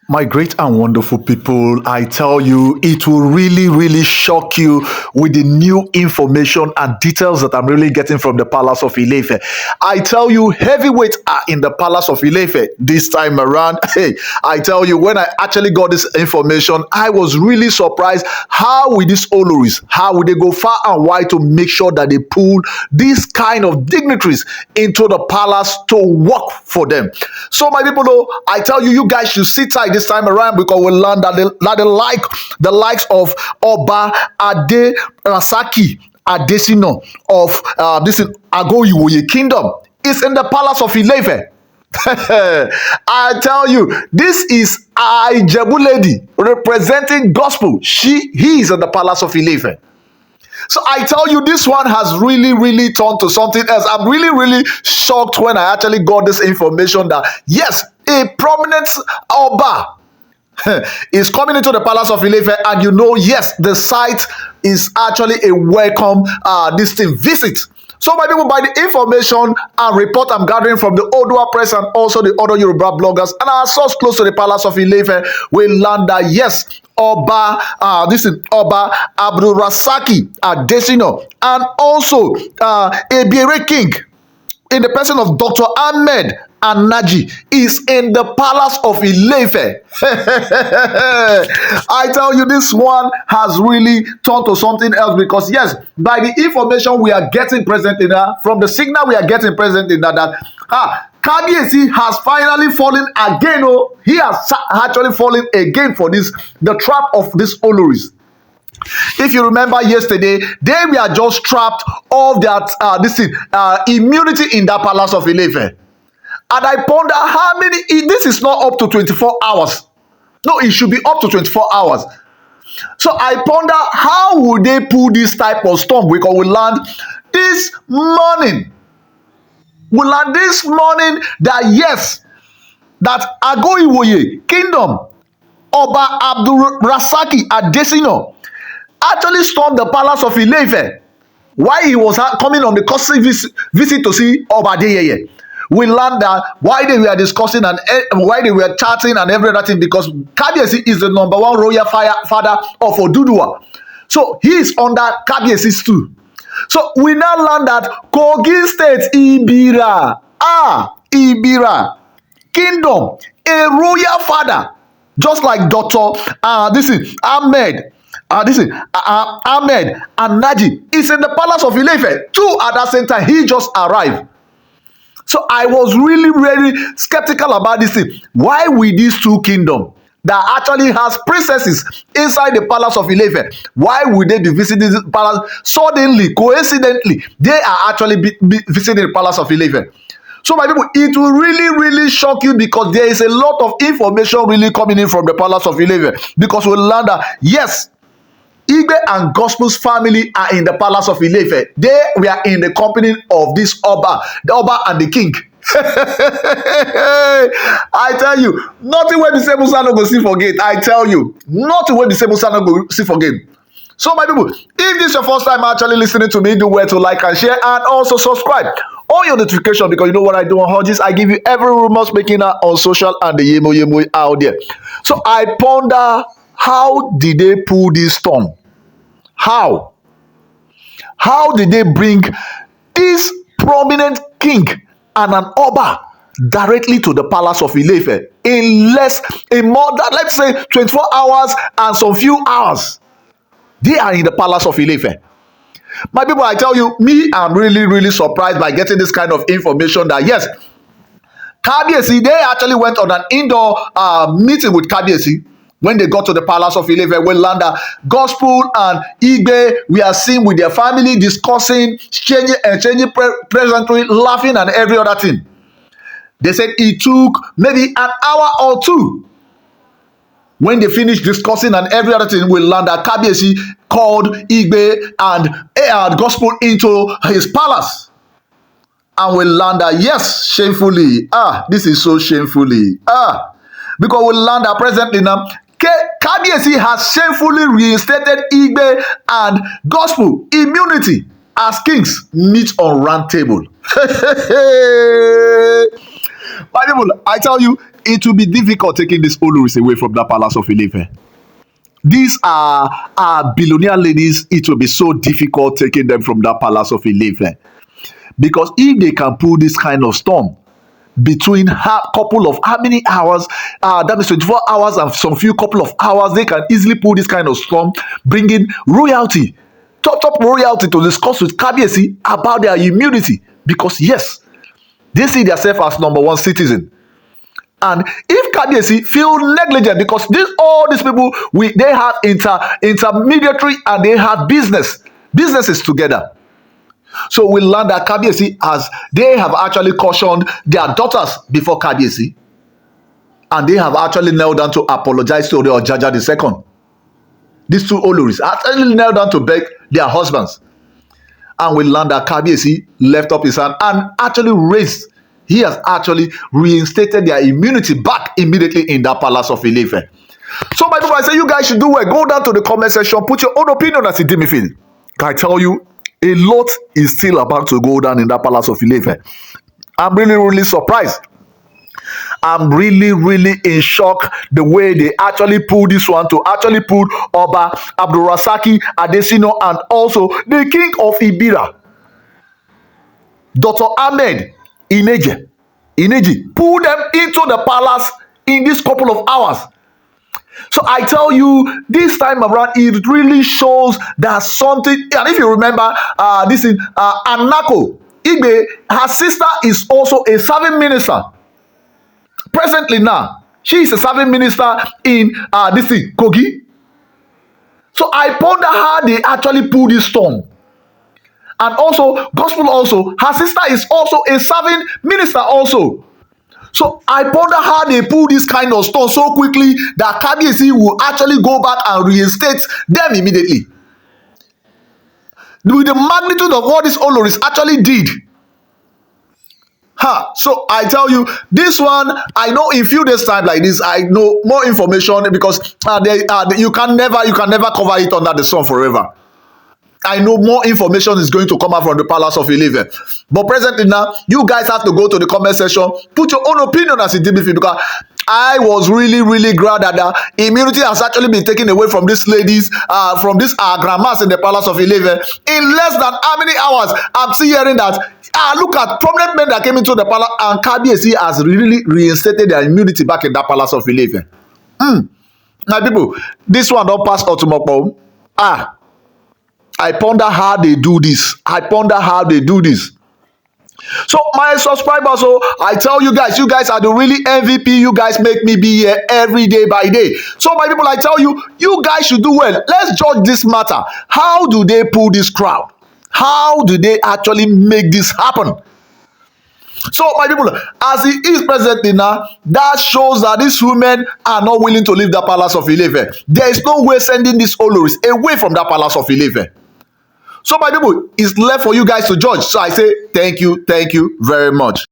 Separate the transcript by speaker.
Speaker 1: My great and wonderful people, I tell you, it will really shock you with the new information and details that I'm really getting from the Palace of Ife. I tell you, heavyweights are in the Palace of Ife this time around. Hey, I tell you, when I actually got this information, I was really surprised. How with these Oloris, how would they go far and wide to make sure that they pull these kind of dignitaries into the palace to work for them? So, my people, I tell you, you guys should sit tight this time around because we'll learn that the likes of Oba Ade Rasaki Adesina of this Agoiwoye Kingdom is in the Palace of Ife. I tell you, this is Ijebu lady representing gospel. He is in the Palace of Ife. So I tell you, this one has really turned to something else. I'm really shocked when I actually got this information that yes, a prominent Oba is coming into the Palace of Ife, and yes, the site is actually a welcome visit. So, my people, by the information and report I'm gathering from the Odua Press and also the other Yoruba bloggers and our source close to the Palace of Ife, we learned that yes, Oba Abdul Rasaki Adesina and also Ebiere King in the person of Dr. Ahmed and Naji is in the Palace of Ife. I tell you, this one has really turned to something else because yes, by the information we are getting present in that, from the signal we are getting present in that Kabiesi has finally fallen again. Oh, he has actually fallen again for the trap of these Oloris. If you remember yesterday, they were just trapped of that immunity in that Palace of Ife. And I ponder how many, this is not up to 24 hours. No, it should be up to 24 hours. So I ponder how would they pull this type of storm? We land this morning. We land this morning that yes, that Agoiwoye Kingdom, Oba Abdul Rasaki Adesina actually stormed the Palace of Ife while he was coming on the costly visit to see Oba Adeyeye. We learned that why they were discussing and why they were chatting and every other thing because Kabiesi is the number one royal father of Oduduwa. So he is under Kabiesi's too. So we now learn that Kogi State Ibira Kingdom, a royal father, just like Dr. Ahmed and Naji is in the Palace of Ife. Two at the same time, he just arrived. So I was really skeptical about this thing. Why will these two kingdoms that actually has princesses inside the Palace of Ife, why would they be visiting the palace? Suddenly, coincidentally, they are actually visiting the Palace of Ife. So my people, it will really shock you because there is a lot of information really coming in from the Palace of Ife because we learned that yes, Igbe and Gospel's family are in the Palace of Ife. They were in the company of this Oba, the Oba and the king. I tell you, nothing when the same Musa no go see forget. I tell you, nothing when the same Musa no go see forget. So my people, if this is your first time actually listening to me, do well to like and share and also subscribe on your notification because you know what I do on Hodges. I give you every rumors making out on social and the yemo out there. So I ponder, how did they pull this storm? How did they bring this prominent king and an Oba directly to the Palace of Ife in more than, let's say, 24 hours and some few hours? They are in the Palace of Ife. My people, I tell you, I'm really surprised by getting this kind of information that yes, Kabiesi, they actually went on an indoor meeting with Kabiesi. When they got to the Palace of Ife, we learned that Gospel and Igbe, we are seen with their family discussing, changing presently, laughing and every other thing. They said it took maybe an hour or two. When they finished discussing and every other thing, we learned that Kabiesi called Igbe and Gospel into his palace. And we learned that yes, shamefully, this is so shamefully, because we learned that presently now, Kabiesi has shamefully reinstated Igbe and Gospel immunity as kings meet on round table. My people, I tell you, it will be difficult taking these Oloris away from that palace of Ife. These are billionaire ladies. It will be so difficult taking them from that palace of Ife. Because if they can pull this kind of storm between couple of how many hours, that means 24 hours and some few couple of hours, they can easily pull this kind of storm, bringing royalty, top royalty, to discuss with Kabiesi about their immunity. Because yes, they see themselves as number one citizen. And if Kabiesi feel negligent, because all these people, they have intermediary and they have businesses together. So we learn that Kabiesi, as they have actually cautioned their daughters before Kabiesi, and they have actually knelt down to apologize to the Ojaja II. These two Oloris actually knelt down to beg their husbands. And we learn that Kabiesi left up his hand and actually raised. He has actually reinstated their immunity back immediately in that palace of Ife. So my people, I say you guys should do well. Go down to the comment section, put your own opinion as it did me feel. Can I tell you, a lot is still about to go down in that palace of Ife. I'm really surprised. I'm really in shock the way they actually pulled this one, to actually pull Oba Abdurrasaki Adesina and also the king of Ibira, Dr. Ahmed Ineji, pull them into the palace in this couple of hours. So I tell you, this time around, it really shows that something. And if you remember, this is Anako Igbe, her sister is also a serving minister. Presently now, she is a serving minister in this thing, Kogi. So I ponder how they actually pull this storm. And also, gospel also, her sister is also a serving minister also. So I ponder how they pull this kind of storm so quickly that Kabiesi will actually go back and reinstate them immediately. With the magnitude of what this Oloris actually did. So I tell you, this one, I know in few days time like this, I know more information, because you can never cover it under the sun forever. I know more information is going to come out from the palace of Ife. But presently now, you guys have to go to the comment section, put your own opinion as it did before, because I was really glad that the immunity has actually been taken away from these ladies, from these grandmas in the palace of Ife. In less than how many hours, I'm still hearing that, look at prominent men that came into the palace, and Kabiesi has really reinstated their immunity back in that palace of Ife. Now people, this one don't pass Otumokpo. I ponder how they do this. So my subscribers, so I tell you guys are the really MVP. You guys make me be here every day by day. So my people, I tell you, you guys should do well. Let's judge this matter. How do they pull this crowd? How do they actually make this happen? So my people, as it is presently now, that shows that these women are not willing to leave the palace of Ife. There is no way sending these Oloris away from that palace of Ife. So my people, it's left for you guys to judge. So I say thank you very much.